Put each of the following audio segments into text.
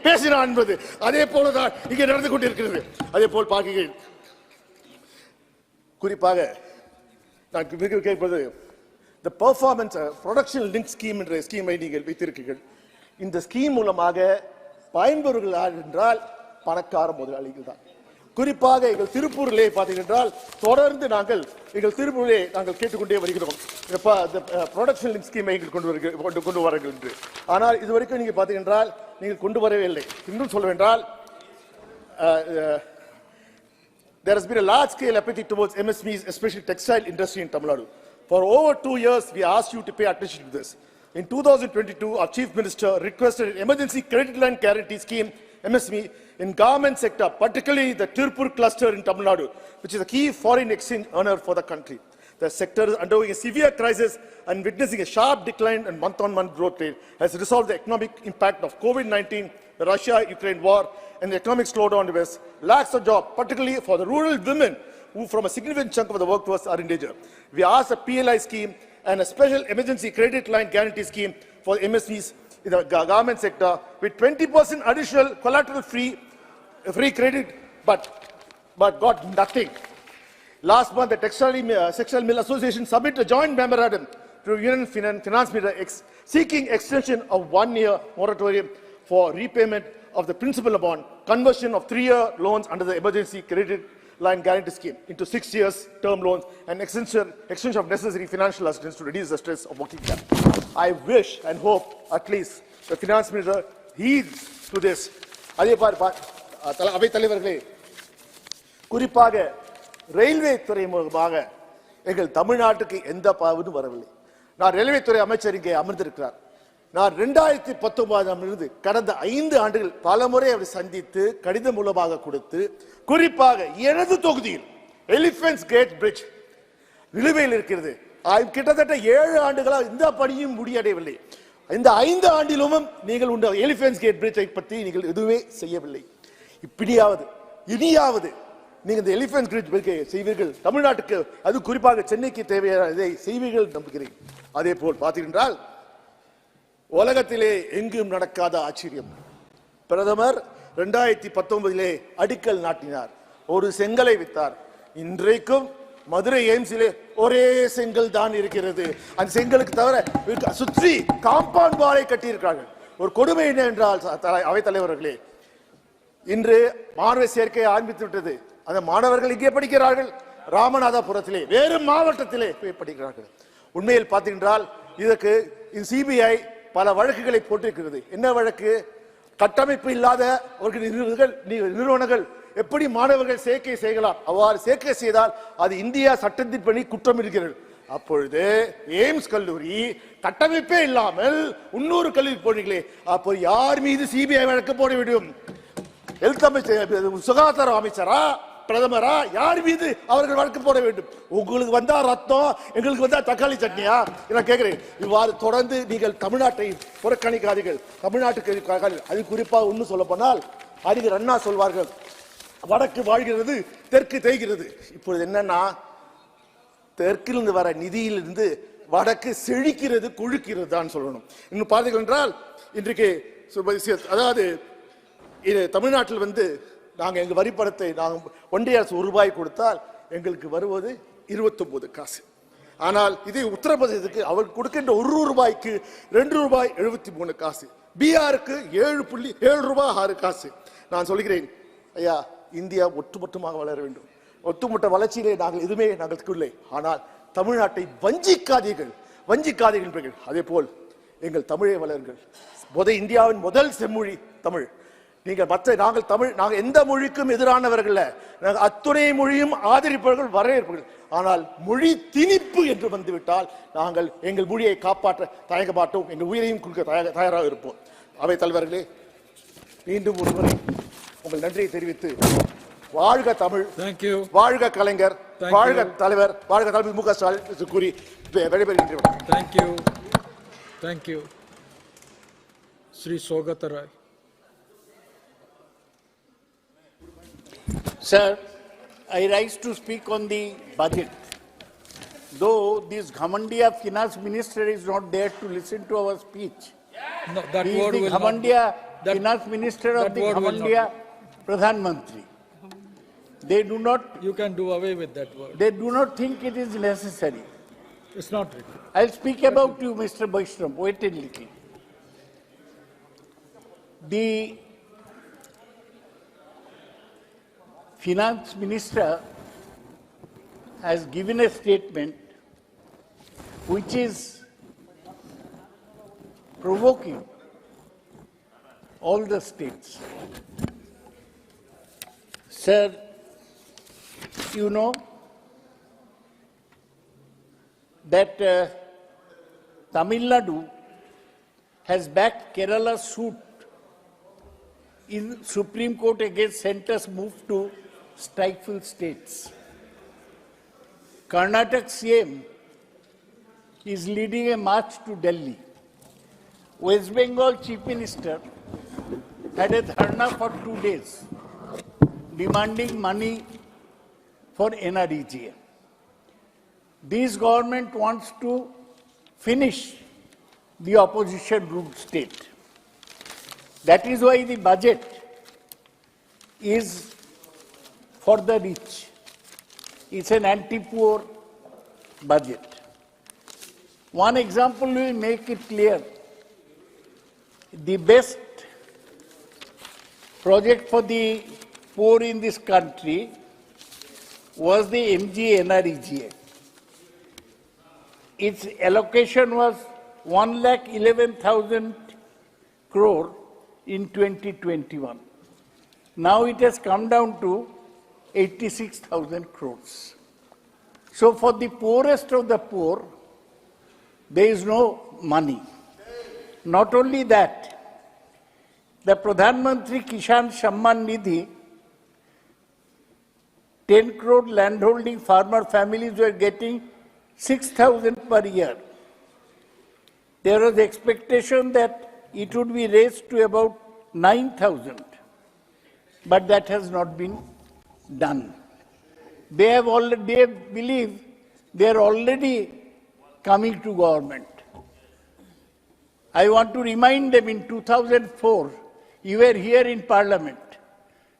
பேசினான் என்பது அதே போலதான் இங்கே நடந்து கொண்டிருக்கிறது. அதே போல் பார்க்கிறேன். குறிப்பாக நான் கேட்பது the performance production link scheme என்ற ஸ்கீமை நீங்கள் வைத்திருக்கிறீர்கள். இந்த ஸ்கீம் மூலமாக பயன்பெறுகள் யார் என்றால் பணக்கார முதலாளிகள் தான். குறிப்பாக எங்கள் திருப்பூரிலே பார்த்தீங்கன்றால் தொடர்ந்து எங்கள் திருப்பூரிலே நாங்கள் கேட்டுக்கொண்டே வருகிறோம் ப்ரொடக்ஷன் லிங்க் ஸ்கீமை கொண்டு வாருங்கள் என்று. ஆனால் இதுவரைக்கும் நீங்கள் பார்த்தீங்கன்றால் நீங்கள் கொண்டு வரவே இல்லை. இன்னும் சொல்லவென்றால் there has been a large scale apathy towards MSMEs, especially textile industry in Tamil Nadu. For over 2 years, we asked you to pay attention to this. In 2022, our Chief Minister requested an emergency credit line guarantee scheme, MSME, in garment sector, particularly the Tirupur cluster in Tamil Nadu, which is a key foreign exchange earner for the country. The sector is undergoing a severe crisis and witnessing a sharp decline in month-on-month growth rate as a result of the economic impact of COVID-19, the Russia-Ukraine war, and the economic slowdown in the West. Lacks of jobs, particularly for the rural women, who from a significant chunk of the workforce are in danger. We asked a PLI scheme and a special emergency credit line guarantee scheme for MSMEs in the garment sector with 20% additional collateral-free credit, but got nothing. Last month, the Textile Mill Association submitted a joint memorandum to Union Finance Minister seeking extension of 1-year moratorium for repayment of the principal bond, conversion of 3-year loans under the emergency credit line guarantee scheme into 6 years term loans, and extension of necessary financial assistance to reduce the stress of working capital. I wish and hope at least the finance minister heeds to this. அதே அவை தலைவர்களே, குறிப்பாக railway துறை மூலமாக எங்கள் தமிழ்நாட்டுக்கு எந்த பாவமும் வரவில்லை. நான் ரயில்வே துறை அமைச்சர் இங்கே அமர்ந்திருக்கிறார். நான் 2019 கடந்த 5 ஆண்டுகள் பலமுறை அவரை சந்தித்து கடிதம் மூலமாக கொடுத்து, குறிப்பாக எனது தொகுதியில் எலிபென்ட்ஸ் கேட் பிரிட்ஜ் நிலுவையில் இருக்கிறது. கிட்டத்தட்ட 7 ஆண்டுகளாக இந்த பணியும் முடியடையவில்லை. இந்த 5 ஆண்டிலும் நீங்கள் உண்ட எலிபென்ட்ஸ் கேட் பிரிட்ஜை பற்றி நீங்கள் எதுவுமே செய்யவில்லை. இப்படியாவது இனியாவது நீங்கள் இந்த எலிபென்ட் பிரிட்ஜ் செய்வீர்கள், தமிழ்நாட்டுக்கு அது குறிப்பாக சென்னைக்கு தேவையான இதை செய்வீர்கள் நம்புகிறேன். அதே போல் பார்த்தீர்கள், உலகத்திலே எங்கும் நடக்காத ஆச்சரியம். பிரதமர் 2019 அடிக்கல் நாட்டினார், ஒரு செங்கலை வித்தார். இன்றைக்கும் மதுரை எய்ம்ஸிலே ஒரே செங்கல் தான் இருக்கிறது. அந்த செங்கலுக்கு தவிர சுற்றி காம்பவுண்ட் வாலை கட்டியிருக்கிறார்கள். ஒரு கொடுமை என்ன என்றால் அவைத் தலைவர்களே, இன்று மாணவர் சேர்க்கை ஆரம்பித்து விட்டது. அந்த மாணவர்கள் இங்கே படிக்கிறார்கள், ராமநாதபுரத்திலே வேறு மாவட்டத்திலே போய் படிக்கிறார்கள். உண்மையில் பார்த்தீங்கன்றால் இதற்கு சிபிஐ பல வழக்குகளை போட்டிருக்கிறது. என்ன வழக்கு? கட்டமைப்பு இல்லாத நிறுவனங்கள் எப்படி மாணவர்கள் சேர்க்கை செய்யலாம், அவ்வாறு சேர்க்கை செய்தால் அது இந்தியா சட்டத்தின்படி குற்றம் இருக்கிறது. அப்பொழுது எய்ம்ஸ் கல்லூரி கட்டமைப்பே இல்லாமல் 300 கல்லூரி போனீங்களே, அப்போ யார் மீது சிபிஐ வழக்கு போட வேண்டும்? ஹெல்த் அமைச்சர், சுகாதார அமைச்சரா, பிரதமரா, யார் மீது அவர்கள் வழக்கு போட வேண்டும்? உங்களுக்கு வந்தா ரத்தம், எங்களுக்கு வந்தா தக்காளி சட்னியா? நான் கேட்கிறேன். இவ்வாறு தொடர்ந்து நீங்கள் தமிழ்நாட்டை புறக்கணிக்காதீர்கள். தமிழ்நாட்டுக்கு அது குறிப்பாக ஒன்று சொல்ல போனால் அறிஞர் அண்ணா சொல்வார்கள், வடக்கு வாழ்கிறது தெற்கு தேய்கிறது. இப்பொழுது என்னன்னா, தெற்கிலிருந்து வர நிதியிலிருந்து வடக்கு செழிக்கிறது, கொழுக்கிறது தான் சொல்லணும். இன்னும் பார்த்தீர்கள் என்றால் இன்றைக்கு அதாவது தமிழ்நாட்டில் நாங்கள் எங்கள் வரிப்பணத்தை நாங்கள் ஒன்றிய அரசு ₹1 கொடுத்தால் எங்களுக்கு வருவது 29 காசு. ஆனால் இதே உத்தரப்பிரதேசத்துக்கு அவர் கொடுக்கின்ற ₹1க்கு ₹2.73 காசு, பீகாருக்கு ₹7.06 நான் சொல்கிறேன், ஐயா, இந்தியா ஒட்டுமொத்தமாக வளர வேண்டும். ஒட்டுமொத்த வளர்ச்சியிலே நாங்கள் எதுவுமே இல்லை. ஆனால் தமிழ்நாட்டை வஞ்சிக்காதீர்கள். அதே போல் எங்கள் தமிழை வளருங்கள். இந்தியாவின் முதல் செம்மொழி தமிழ். நாங்கள் எந்த மொழிக்கும் எதிரானவர்கள், நாங்கள் அத்துணை மொழியும் ஆதரிப்பவர்கள், வரவேற்பவர்கள். ஆனால் மொழி திணிப்பு என்று வந்துவிட்டால் நாங்கள் எங்கள் மொழியை காப்பாற்ற தயங்க மாட்டோம், எங்கள் உயிரையும் கொடுக்க தயாராக இருப்போம். அவை தலைவர்களே, மீண்டும் ஒருமுறை உங்கள் நன்றியை தெரிவித்து, வாழ்க தமிழ், வாழ்க கலைஞர், வாழ்க தலைவர், வாழ்க தலைவர் மு க ஸ்டாலின் கூறி விடைபெறுகின்றேன். Thank you. Shri Saugata Roy. Sir, I rise to speak on the budget. Though this Ghamandia finance minister is not there to listen to our speech. No, that he word is the will Ghamandia Finance Minister of that the word will not Ghamandia Pradhan Mantri. They do not, You can do away with that word. they do not think it is necessary. It's not written. I'll speak about you, Mr. Vaishnav. Wait a little. The Finance Minister has given a statement which is provoking all the states. Sir, you know that Tamil Nadu has backed Kerala's suit in Supreme Court against centre's move to stifle states. Karnataka CM is leading a march to Delhi. West Bengal Chief Minister had a dharna for 2 days, demanding money for NREGA. This government wants to finish the opposition-ruled state. That is why the budget is for the rich. It's an anti-poor budget. One example will make it clear. The best project for the poor in this country was the MG NREGA. Its allocation was 1,11,000 crore in 2021. Now it has come down to 86,000 crores. So for the poorest of the poor, there is no money. Not only that, the Pradhan Mantri Kisan Samman Nidhi, 10 crore landholding farmer families were getting 6,000 per year. There was expectation that it would be raised to about 9,000, but that has not been done. They believe they are already coming to government. I want to remind them in 2004, you were here in Parliament.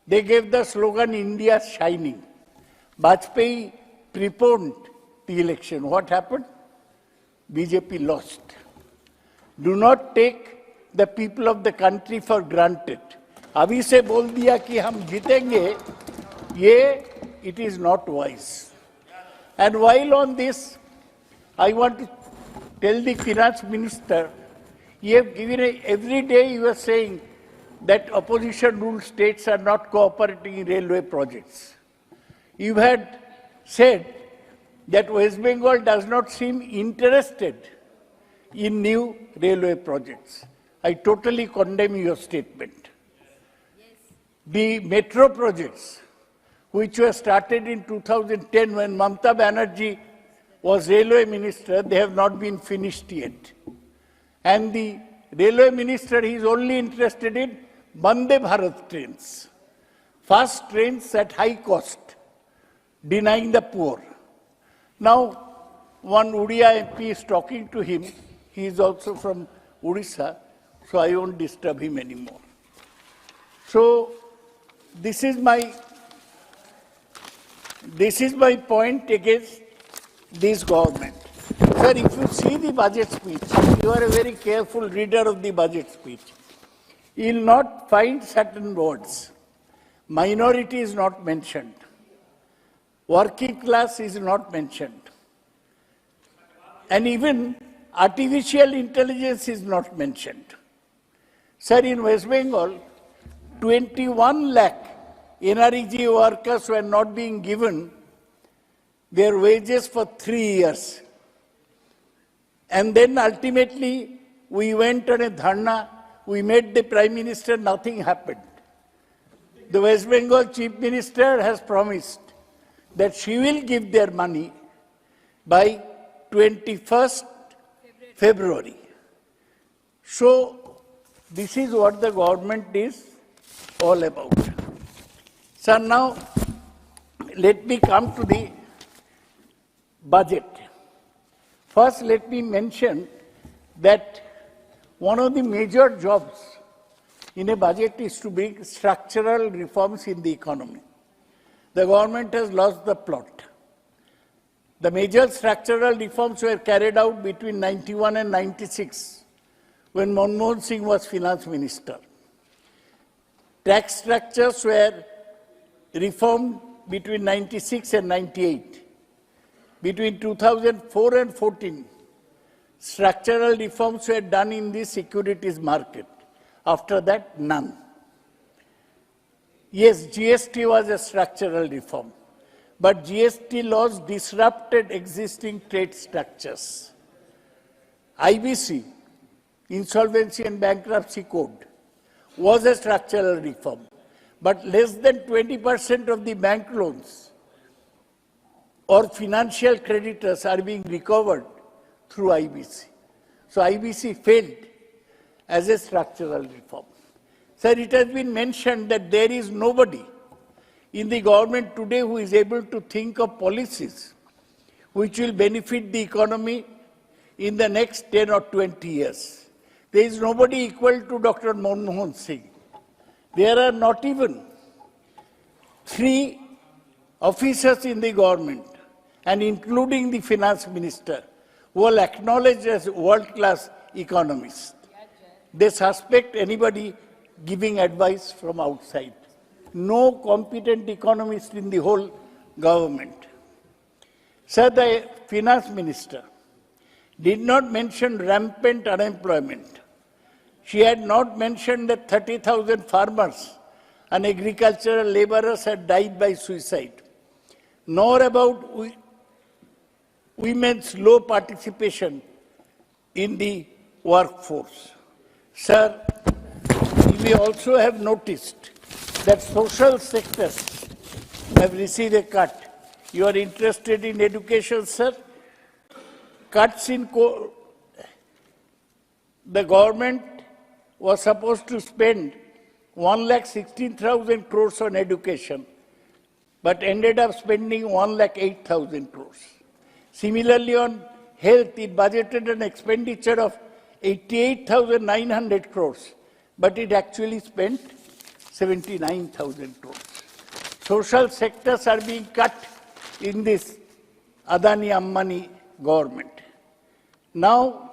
They gave the slogan, India Shining. Vajpayee preponed the election. What happened? BJP lost. Do not take the people of the country for granted. अभी से बोल दिया कि हम जीतेंगे, ये it is not wise. And while on this, I want to tell the finance minister, you have given every day you are saying that opposition ruled states are not cooperating in railway projects. You had said that West Bengal does not seem interested in new railway projects. I totally condemn your statement. The metro projects, which were started in 2010 when Mamata Banerjee was railway minister, they have not been finished yet. And the railway minister is only interested in Vande Bharat trains, fast trains at high cost, denying the poor. Now, one Odia MP is talking to him. He is also from Odisha, so I won't disturb him anymore. So, this is my point against this government. Sir, if you see the budget speech, you are a very careful reader of the budget speech. You will not find certain words. Minority is not mentioned. Working class is not mentioned. And even artificial intelligence is not mentioned. Sir, in West Bengal, 21 lakh NREG workers were not being given their wages for 3 years. And then ultimately, we went on a dharna, we met the Prime Minister, nothing happened. The West Bengal Chief Minister has promised that she will give their money by 21st February. So, this is what the government is all about. So now, let me come to the budget. First, let me mention that one of the major jobs in a budget is to bring structural reforms in the economy. The government has lost the plot. The major structural reforms were carried out between 91 and 96 when Manmohan Singh was finance minister. Tax structures were reformed between 96 and 98. Between 2004 and 14, structural reforms were done in the securities market. After that, none. Yes, GST was a structural reform, but GST laws disrupted existing trade structures. IBC, Insolvency and Bankruptcy Code, was a structural reform, but less than 20% of the bank loans or financial creditors are being recovered through IBC. So IBC failed as a structural reform. Sir, it has been mentioned that there is nobody in the government today who is able to think of policies which will benefit the economy in the next 10 or 20 years. There is nobody equal to Dr. Manmohan Singh. There are not even 3 officers in the government, and including the finance minister, who are acknowledged as world-class economists. They suspect anybody giving advice from outside. No competent economist in the whole government. Sir, the finance minister did not mention rampant unemployment. She had not mentioned that 30,000 farmers and agricultural laborers had died by suicide, nor about women's low participation in the workforce. Sir, you may also have noticed that social sectors have received a cut. You are interested in education, sir? Cuts in the government was supposed to spend 1,16,000 crores on education, but ended up spending 1,08,000 crores. Similarly, on health, it budgeted an expenditure of 88,900 crores, but it actually spent 79,000 crores. Social sectors are being cut in this Adani-Ambani government. Now,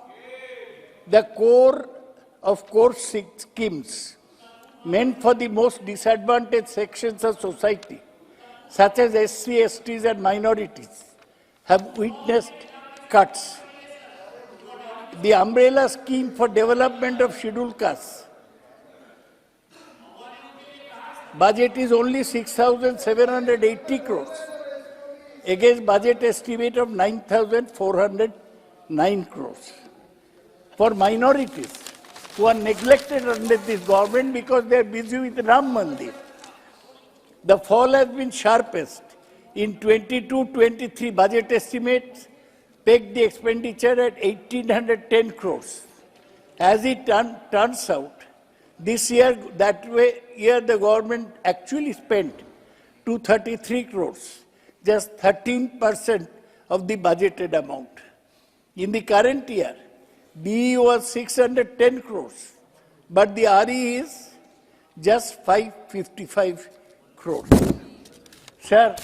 the core of core schemes meant for the most disadvantaged sections of society, such as SC, STs and minorities, have witnessed cuts. The umbrella scheme for development of scheduled castes budget is only 6,780 crores against budget estimate of 9,409 crores. For minorities who are neglected under this government because they are busy with Ram Mandir, the fall has been sharpest. In 22-23 budget estimates pegged the expenditure at 1,810 crores. As it turns out, this year, the government actually spent 233 crores, just 13% of the budgeted amount. In the current year, BE was 610 crores, but the RE is just 555 crores. Sir,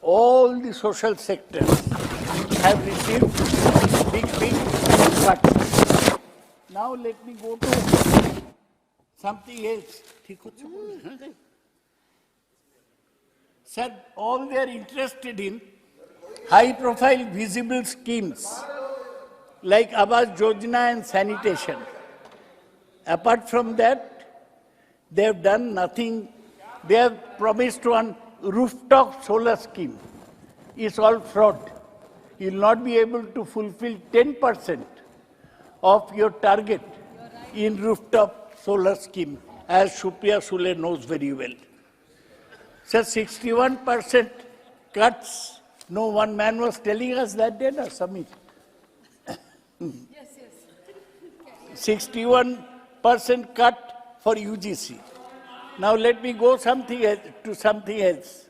all the social sectors have received big cuts. Now let me go to something else. Sir, all they are interested in high-profile visible schemes like Awas Yojana and sanitation. Apart from that, they have done nothing. They have promised one rooftop solar scheme. It's all fraud. You will not be able to fulfill 10% of your target in rooftop solar scheme, as Supriya Sule knows very well. So 61% cuts. No, one man was telling us that day, Samit. Yes. 61% cut for UGC. Now let me go something else.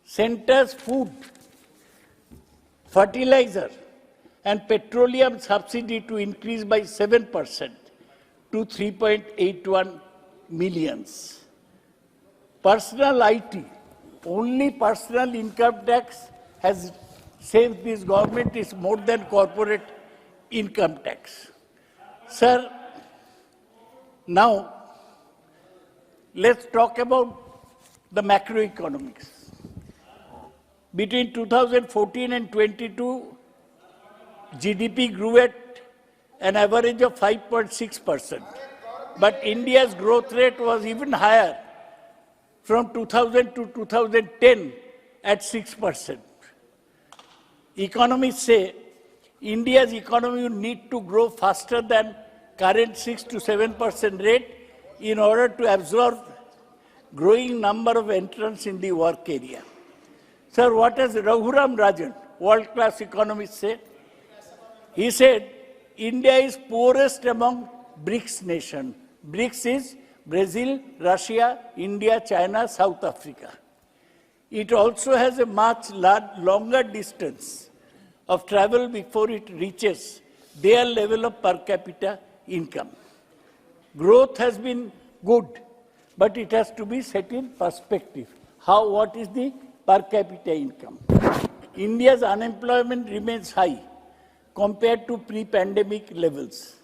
Centre's food, fertilizer and petroleum subsidy to increase by 7%. to 3.81 millions. Personal IT, only personal income tax has saved this government is more than corporate income tax. Sir, now let's talk about the macroeconomics. Between 2014 and 22, GDP grew at an average of 5.6%. But India's growth rate was even higher from 2000 to 2010 at 6%. Economists say India's economy will need to grow faster than current 6 to 7% rate in order to absorb growing number of entrants in the work area. Sir, what does Raghuram Rajan, world-class economist, say? He said, India is poorest among BRICS nations. BRICS is Brazil, Russia, India, China, South Africa. It also has a much longer distance of travel before it reaches their level of per capita income. Growth has been good, but it has to be set in perspective. What is the per capita income? India's unemployment remains high compared to pre-pandemic levels.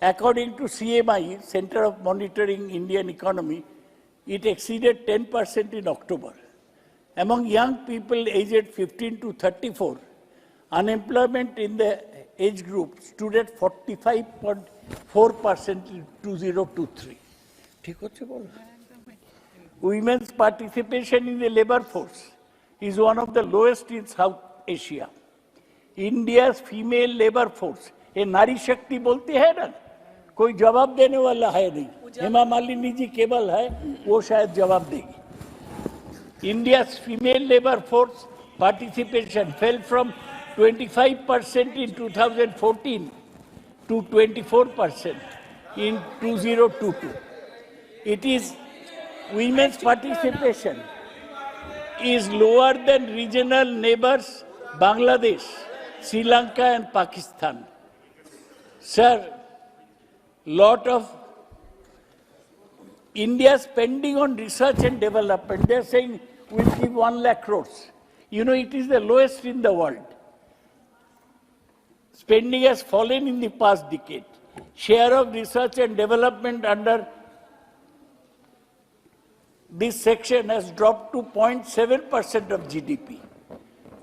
According to CMI, Center of Monitoring Indian Economy, it exceeded 10% in October. Among young people aged 15 to 34, unemployment in the age group stood at 45.4% in 2023. Women's participation in the labor force is one of the lowest in South Asia. India's female labor force, ये नारी शक्ति बोलते हैं ना, कोई जवाब देने वाला है नहीं. हेमा मालिनी जी केवल है, वो शायद जवाब देगी. India's female labor force participation fell from 25% in 2014 to 24% in 2022. It is women's participation is lower than regional neighbors Bangladesh, Sri Lanka and Pakistan. Sir, lot of India spending on research and development, they're saying we'll give 1 lakh crores. You know, it is the lowest in the world. Spending has fallen in the past decade. Share of research and development under this section has dropped to 0.7% of GDP,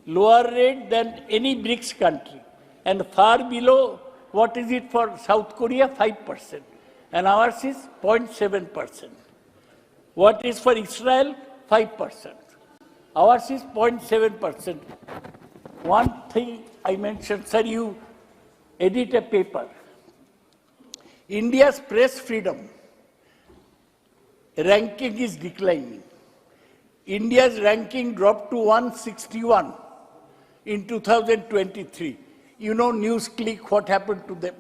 lower rate than any BRICS country, and far below what is it for South Korea, 5%, and ours is 0.7%. What is for Israel, 5%. Ours is 0.7%. One thing I mentioned, sir, you edit a paper. India's press freedom ranking is declining. India's ranking dropped to 161 in 2023. You know, NewsClick, what happened to them?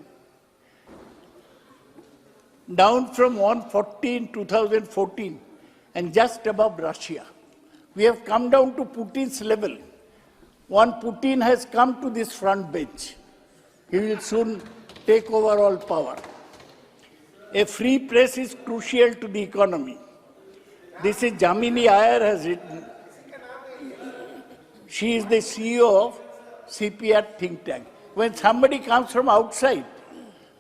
Down from 140 in 2014 and just above Russia. We have come down to Putin's level. One Putin has come to this front bench. He will soon take over all power. A free press is crucial to the economy. This is Jamini Iyer has written. She is the CEO of CPR think tank. When somebody comes from outside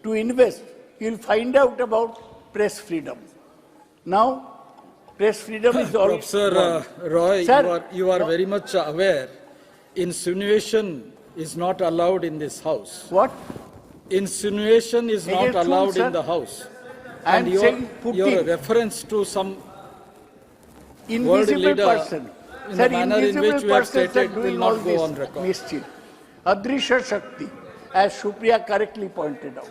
to invest, you'll find out about press freedom. Now, press freedom is all. Professor Roy, Sir, you are very much aware. Insinuation is not allowed in this house. What? Insinuation is not Against whom, allowed sir? in the house. I And am saying Putin. your reference to some world Invisible leader person. in Sir, the manner in invisible which you have persons are stated will doing not all go this on record. mischief. Adrisha Shakti, as Supriya correctly pointed out.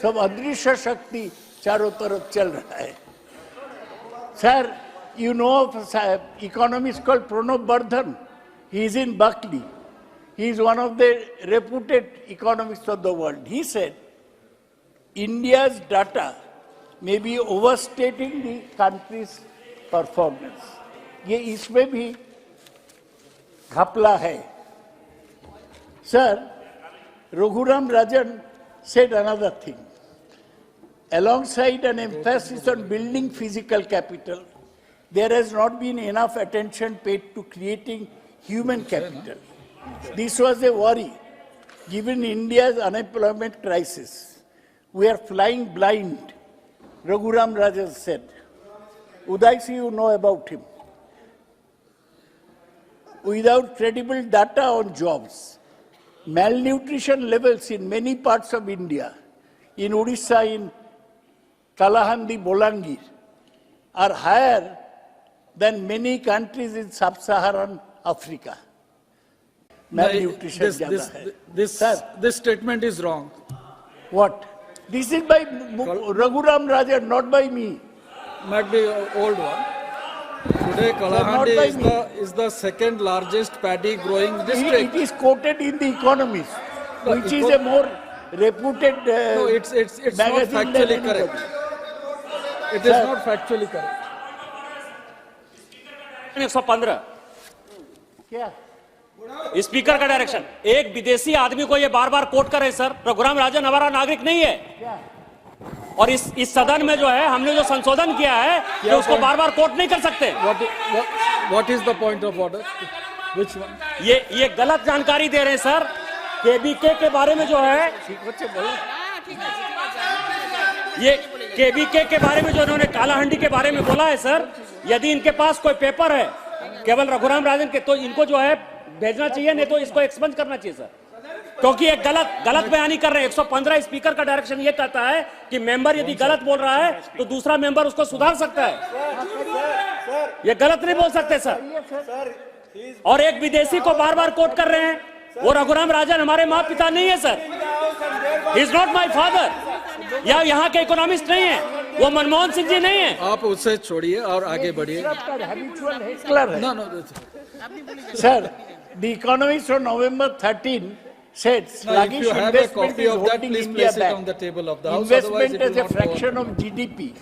सब अदृश्य शक्ति चारों तरफ चल रहा है. Sir, you know of an economist called Pranab Bardhan. He is in Berkeley. He is one of the reputed economists of the world. He said, India's data may be overstating the country's performance. ये इसमें भी घपला है. Sir, Raghuram Rajan said another thing. alongside an emphasis on building physical capital, there has not been enough attention paid to creating human capital. This was a worry, given India's unemployment crisis. We are flying blind, Raghuram Rajan said. Uday, you know about him. Without credible data on jobs, malnutrition levels in many parts of India, in Odisha, in Kalahandi, Bolangir, are higher than many countries in sub-Saharan Africa. Malnutrition this statement is wrong. What? This is by Raghuram Rajan, not by me. Might be an old one. Today, Kalahandi is the second largest paddy growing district. It is quoted in the Economist, which is a more reputed no, it's not factually correct. It is not factually correct. 115 क्या? Speaker का direction, एक विदेशी आदमी को ये बार बार coat कर रहे हैं सर। रघुराम राजन हमारा नागरिक नहीं है और इस सदन में जो है हमने जो संशोधन किया है कि उसको बार बार कोट नहीं कर सकते। What is the point of order? Which one? ये गलत जानकारी दे रहे हैं सर। केबीके के बारे में जो है, ये केबीके के बारे में जो उन्होंने कालाहंडी के बारे में बोला है सर, यदि इनके पास कोई पेपर है केवल रघुराम राजन के, तो इनको जो है भेजना चाहिए, नहीं तो इसको एक्सपंज करना चाहिए सर, क्योंकि एक गलत बयानी कर रहे हैं। 115 स्पीकर का डायरेक्शन ये कहता है कि मेंबर यदि गलत बोल रहा है तो दूसरा मेंबर उसको सुधार सकता है। ये गलत नहीं बोल सकते सर। और एक विदेशी को बार बार कोट कर रहे हैं, वो रघुराम राजन हमारे माँ पिता नहीं है sir. He is not my father. या यहाँ के इकोनॉमिस्ट नहीं है, वो मनमोहन सिंह जी नहीं है। आप उसे छोड़िए और आगे बढ़िए। Sir, the Economist on November 13 said sluggish investment is holding India back. Investment as a fraction of GDP,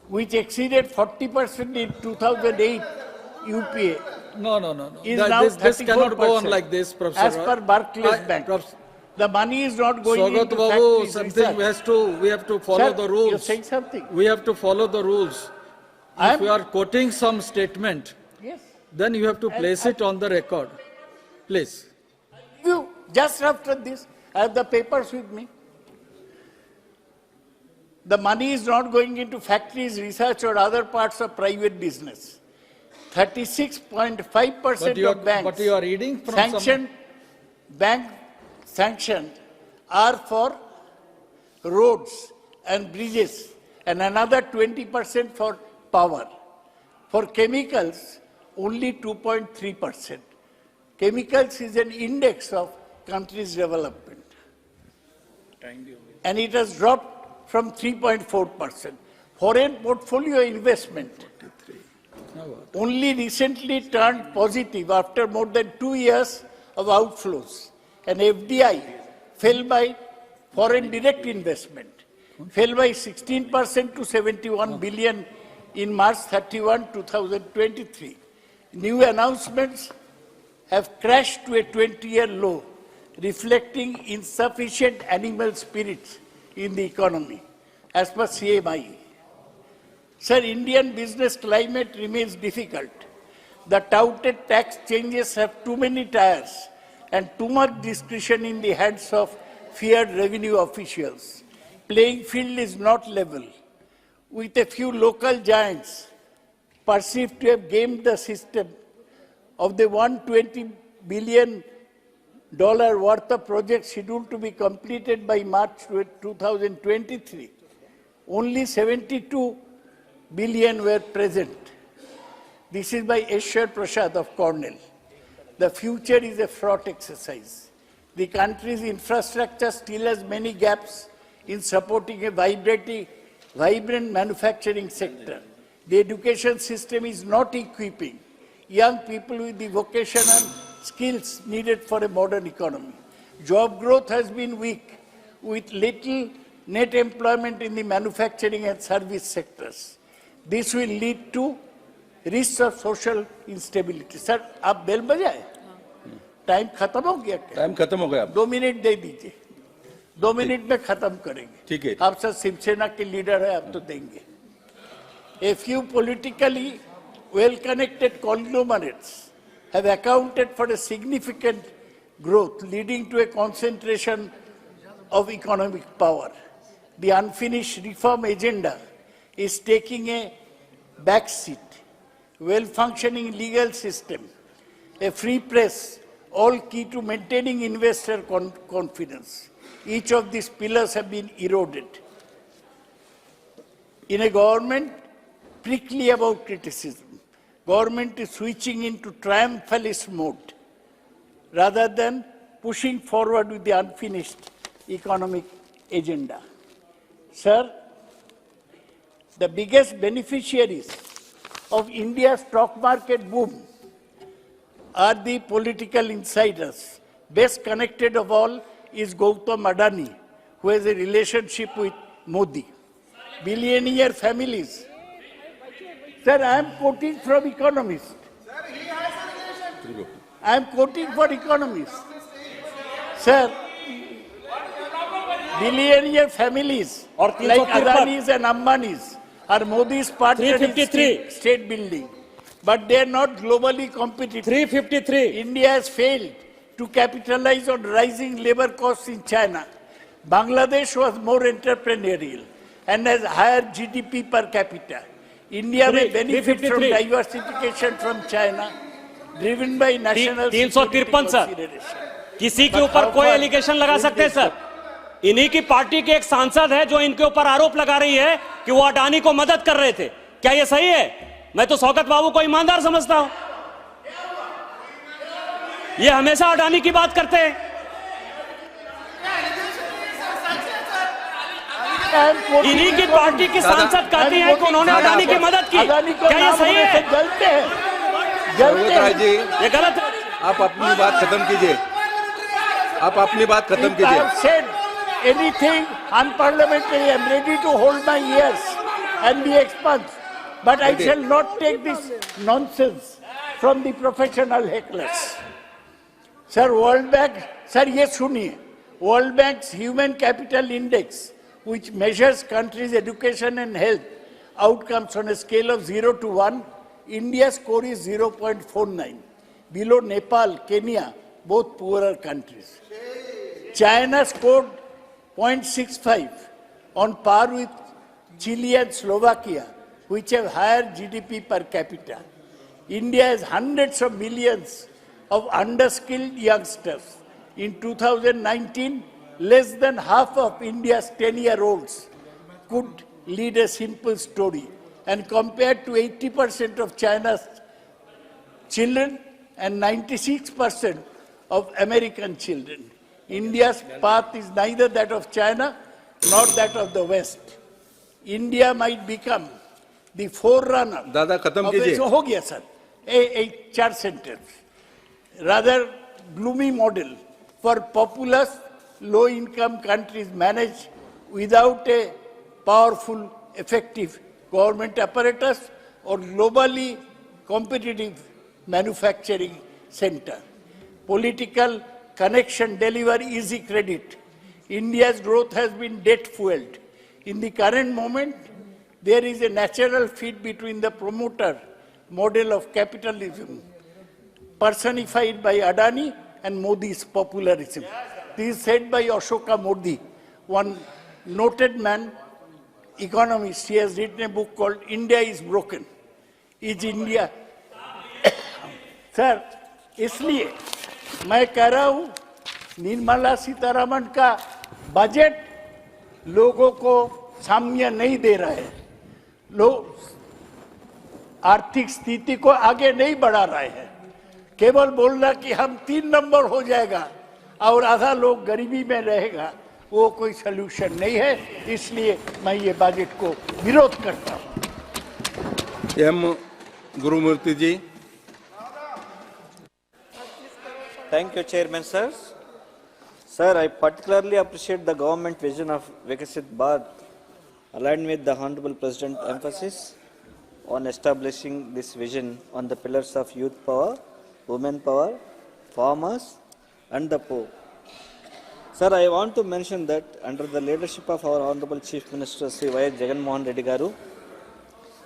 which exceeded 40% in 2008 UPA. No. Is now This cannot go on like this, Professor. As per Barclays Bank. The money is not going into Babu, factories. something we have to follow the rules. You're saying something. We have to follow the rules. If you are quoting some statement, Yes. then you have to place it on the record. Please. You, just after this, I have the papers with me. The money is not going into factories, research or other parts of private business. 36.5% of banks But you are reading from sanctioned, bank sanctioned are for roads and bridges and another 20% for power. For chemicals, only 2.3%. Chemicals is an index of country's development. And it has dropped from 3.4%. Foreign portfolio investment only recently turned positive after more than 2 years of outflows. And FDI fell by foreign direct investment, fell by 16% to 71 billion in March 31, 2023. New announcements have crashed to a 20-year low, reflecting insufficient animal spirits in the economy, as per CMI. Sir, Indian business climate remains difficult. The touted tax changes have too many tires and too much discretion in the hands of feared revenue officials. Playing field is not level, with a few local giants perceived to have gamed the system. Of the $120 billion worth of projects scheduled to be completed by March 2023, only 72 billion were present. This is by Eshwar Prasad of Cornell. The future is a fraught exercise. The country's infrastructure still has many gaps in supporting a vibrant manufacturing sector. The education system is not equipping young people with the vocational skills needed for a modern economy. Job growth has been weak, with little net employment in the manufacturing and service sectors. This will lead to risks of social instability. Sir, आप bell बजाए? Time खत्म हो गया क्या? Time खत्म हो गया। 2 minute दे दीजिए। 2 मिनट में खत्म करेंगे। ठीक है। आप सब शिवसेना के लीडर है, आप तो देंगे। A few politically well-connected conglomerates have accounted for a significant growth, leading to a concentration of economic power. The unfinished reform agenda is taking a backseat. Well-functioning legal system, a free press, all key to maintaining investor confidence. Each of these pillars have been eroded. In a government prickly about criticism, government is switching into triumphalist mode rather than pushing forward with the unfinished economic agenda. Sir, the biggest beneficiaries of India's stock market boom are the political insiders. Best connected of all is Gautam Adani, who has a relationship with Modi. Billionaire families. Sir, I am quoting from Economist. I am quoting for Economist. Sir, billionaire families like Adanis and Ambanis are Modi's partner in state building, but they are not globally competitive. 353. India has failed to capitalize on rising labor costs in China. Bangladesh was more entrepreneurial and has higher GDP per capita. India may benefit from diversification from China, driven by national security 353 sir, consideration. किसी के ऊपर कोई allegation लगा सकते हैं sir. इन्हीं की party के एक सांसद है जो इनके ऊपर आरोप लगा रही है कि वो अडानी को मदद कर रहे थे। क्या ये सही है? मैं तो शौकत बाबू को ईमानदार समझता हूं। ये हमेशा अडानी की बात करते हैं। इन्हीं की पार्टी की सांसद कहती है कि उन्होंने अडानी की मदद की। क्या ये सही है? जलते हैं, जी, ये गलत है। आप अपनी बात खत्म कीजिए। आप अपनी बात खत्म If I कीजिए। have said anything unparliamentary, I am ready to hold my ears and be expunged. But I shall not take this nonsense from the professional hecklers. Sir, World Bank, sir, ये सुनिए, World Bank's Human Capital Index, which measures countries' education and health outcomes on a scale of 0 to 1, India's score is 0.49, below Nepal, Kenya, both poorer countries. China scored 0.65, on par with Chile and Slovakia, which have higher GDP per capita. India has hundreds of millions of underskilled youngsters. In 2019, less than half of India's 10-year-olds could lead a simple story, and compared to 80% of China's children and 96% of American children. India's path is neither that of China nor that of the West. India might become the forerunner दादा खत्म कीजिए। हो गया sir, एक 4 sentence. Rather gloomy model for populous, low-income countries managed without a powerful, effective government apparatus or globally competitive manufacturing center. Political connection deliver easy credit. India's growth has been debt-fueled. In the current moment, there is a natural fit between the promoter model of capitalism, personified by Adani, and Modi's popularism. This is said by Ashoka Modi, one noted man, economist. He has written a book called India is Broken. Is India? Sir, इसलिए मैं कह रहा हूं, निर्मला सीतारमण का budget लोगों को साम्य नहीं दे रहा है, लोग आर्थिक स्थिति को आगे नहीं बढ़ा रहे हैं, केवल बोलना कि हम 3 नंबर हो जाएगा और आधा लोग गरीबी में रहेगा, वो कोई सलूशन नहीं है। इसलिए मैं ये बजट को विरोध करता हूं। M Gurumurthy ji. Thank you, Chairman, sir. Sir, I particularly appreciate the government vision of Vikasit Bharat, aligned with the Honorable President's emphasis on establishing this vision on the pillars of youth power, women power, farmers, and the poor. Sir, I want to mention that under the leadership of our Honorable Chief Minister Sri Y. Jagan Mohan Reddy Garu,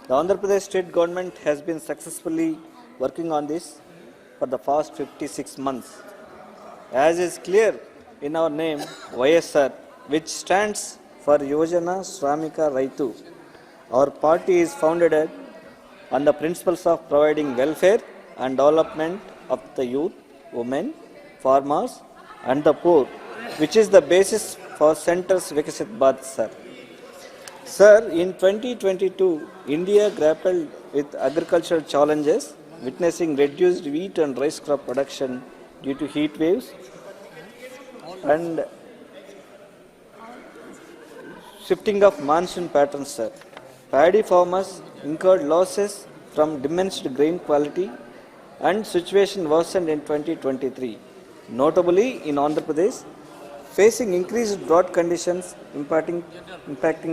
the Andhra Pradesh state government has been successfully working on this for the past 56 months. As is clear in our name, YSR, which stands for Yojana Shramika Raitu. Our party is founded on the principles of providing welfare and development of the youth, women, farmers and the poor, which is the basis for Center's Vikasit Bharat, sir. Sir, in 2022, India grappled with agricultural challenges, witnessing reduced wheat and rice crop production due to heat waves and shifting of monsoon patterns, sir. Paddy farmers incurred losses from diminished grain quality and situation worsened in 2023. Notably, in Andhra Pradesh, facing increased drought conditions impacting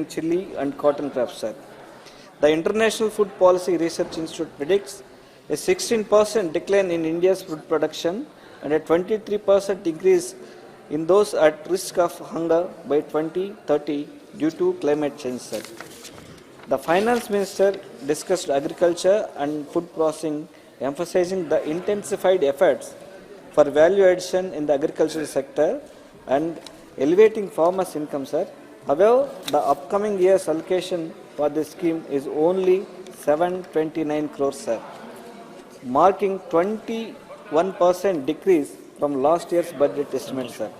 chili and cotton crops, sir. The International Food Policy Research Institute predicts a 16% decline in India's food production and a 23% increase in those at risk of hunger by 2030 due to climate change, sir. The Finance Minister discussed agriculture and food processing, emphasizing the intensified efforts for value addition in the agricultural sector and elevating farmers' income, sir. However, the upcoming year's allocation for this scheme is only 729 crores, sir, marking 21% decrease from last year's budget estimate, sir.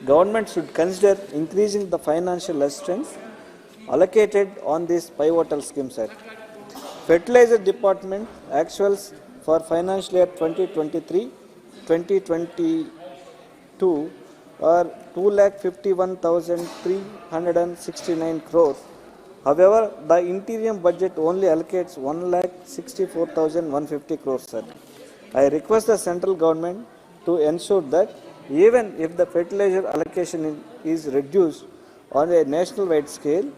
Government should consider increasing the financial assistance allocated on this pivotal scheme, sir. Fertilizer Department actuals for financial year 2023-2022 are 2,51,369 crores. However, the interim budget only allocates 1,64,150 crores, sir. I request the central government to ensure that even if the fertilizer allocation is reduced on a national-wide scale,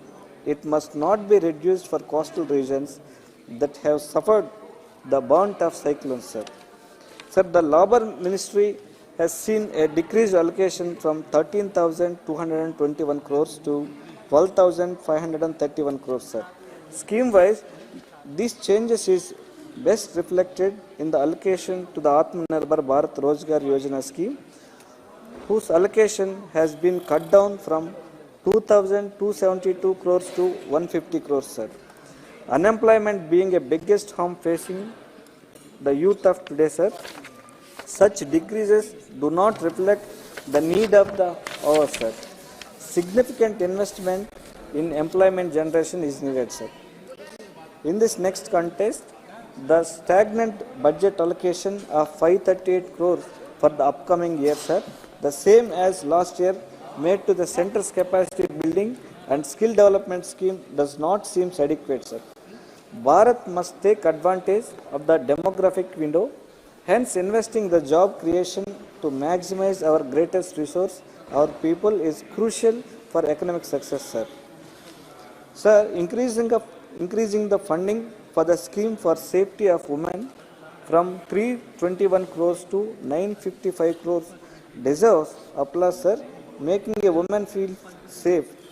it must not be reduced for coastal regions that have suffered the brunt of cyclones, sir. Sir, the Labor Ministry has seen a decreased allocation from 13,221 crores to 12,531 crores, sir. Scheme-wise, these changes is best reflected in the allocation to the Atmanirbhar Bharat Rozgar Yojana scheme, whose allocation has been cut down from 2,272 crores to 150 crores, sir. Unemployment being a biggest harm facing the youth of today, sir, such decreases do not reflect the need of the hour, sir. Significant investment in employment generation is needed, sir. In this next context, the stagnant budget allocation of 538 crores for the upcoming year, sir, the same as last year, made to the center's capacity building and skill development scheme does not seem adequate, sir. Bharat must take advantage of the demographic window, hence investing the job creation to maximize our greatest resource, our people, is crucial for economic success, sir. Sir, increasing the funding for the scheme for safety of women from 321 crores to 955 crores deserves applause, sir. Making a woman feel safe